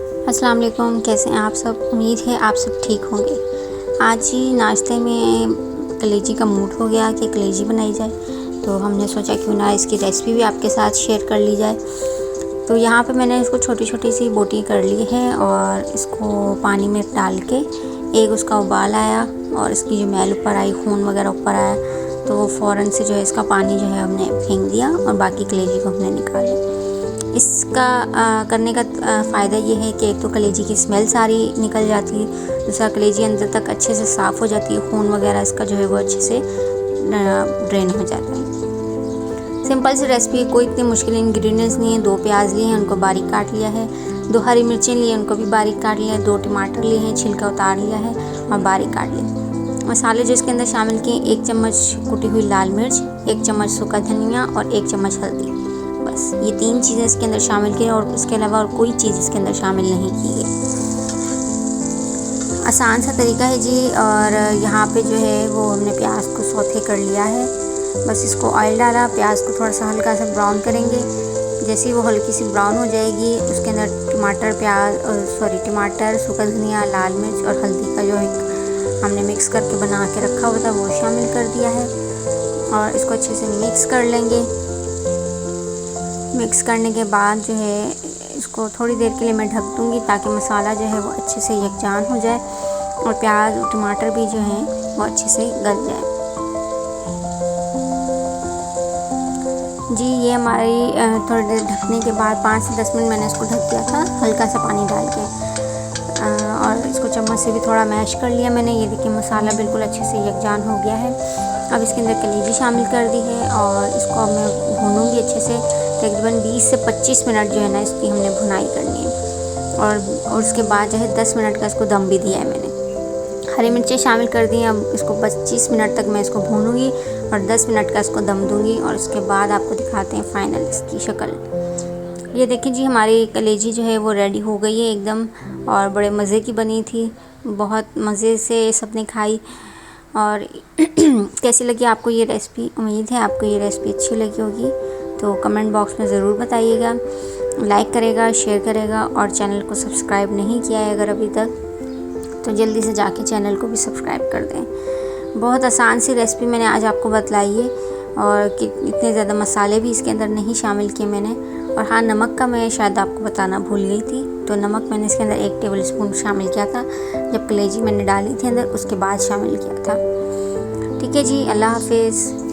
अस्सलाम वालेकुम, कैसे हैं आप सब। उम्मीद है आप सब ठीक होंगे। आज ही नाश्ते में कलेजी का मूड हो गया कि कलेजी बनाई जाए, तो हमने सोचा क्यों ना इसकी रेसिपी भी आपके साथ शेयर कर ली जाए। तो यहाँ पे मैंने इसको छोटी छोटी सी बोटी कर ली है और इसको पानी में डाल के एक उसका उबाल आया और इसकी जो मैल ऊपर आई, खून वगैरह ऊपर आया, तो वो फ़ौरन से जो है इसका पानी जो है हमने फेंक दिया और बाकी कलेजी को हमने निकाला। इसका करने का फ़ायदा ये है कि एक तो कलेजी की स्मेल सारी निकल जाती है, दूसरा कलेजी अंदर तक अच्छे से साफ़ हो जाती है, खून वगैरह इसका जो है वो अच्छे से ड्रेन हो जाता है। सिंपल सी रेसिपी, कोई इतनी मुश्किल इंग्रेडिएंट्स नहीं है। 2 प्याज लिए हैं, उनको बारीक काट लिया है। 2 हरी मिर्चें लिए, उनको भी बारीक काट लिया है। 2 टमाटर लिए हैं, छिलका उतार लिया है और बारीक काट लिया। मसाले जो इसके अंदर शामिल किए, 1 चम्मच कुटी हुई लाल मिर्च, 1 चम्मच सूखा धनिया और 1 चम्मच हल्दी। बस ये 3 चीज़ें इसके अंदर शामिल की और इसके अलावा और कोई चीज़ इसके अंदर शामिल नहीं की है। आसान सा तरीका है जी। और यहाँ पे जो है वो हमने प्याज को सौते कर लिया है। बस इसको ऑयल डाला, प्याज को थोड़ा सा हल्का सा ब्राउन करेंगे। जैसे ही वो हल्की सी ब्राउन हो जाएगी, उसके अंदर टमाटर, सूखा धनिया, लाल मिर्च और हल्दी का जो एक हमने मिक्स करके बना के रखा हुआ था वो शामिल कर दिया है और इसको अच्छे से मिक्स कर लेंगे। मिक्स करने के बाद जो है इसको थोड़ी देर के लिए मैं ढक दूँगी ताकि मसाला जो है वो अच्छे से यकजान हो जाए और प्याज और टमाटर भी जो हैं वो अच्छे से गल जाए। जी ये हमारी थोड़ी देर ढकने के बाद 5 से 10 मिनट मैंने इसको ढक दिया था हल्का सा पानी डाल के और इसको चम्मच से भी थोड़ा मैश कर लिया मैंने। ये देखिए मसाला बिल्कुल अच्छे से यकजान हो गया है। अब इसके अंदर कलेजी शामिल कर दी है और इसको मैं भूनूंगी अच्छे से। तकरीबन 20 से 25 मिनट जो है ना इसकी हमने भुनाई करनी है और उसके बाद जो है 10 मिनट का इसको दम भी दिया है मैंने। हरी मिर्चें शामिल कर दी हैं। अब इसको 25 मिनट तक मैं इसको भूनूंगी और 10 मिनट का इसको दम दूंगी और उसके बाद आपको दिखाते हैं फाइनल इसकी शक्ल। ये देखिए जी हमारी कलेजी जो है वो रेडी हो गई है एकदम और बड़े मज़े की बनी थी। बहुत मज़े से सबने खाई। और कैसी लगी आपको ये रेसिपी। उम्मीद है आपको ये रेसिपी अच्छी लगी होगी, तो कमेंट बॉक्स में ज़रूर बताइएगा। लाइक करेगा, शेयर करेगा और चैनल को सब्सक्राइब नहीं किया है अगर अभी तक तो जल्दी से जाके चैनल को भी सब्सक्राइब कर दें। बहुत आसान सी रेसिपी मैंने आज आपको बतलाई है और कि इतने ज़्यादा मसाले भी इसके अंदर नहीं शामिल किए मैंने। और हाँ, नमक का मैं शायद आपको बताना भूल गई थी, तो नमक मैंने इसके अंदर 1 टेबल स्पून शामिल किया था जब कलेजी मैंने डाली थी अंदर, उसके बाद शामिल किया था। ठीक है जी, अल्लाह हाफिज़।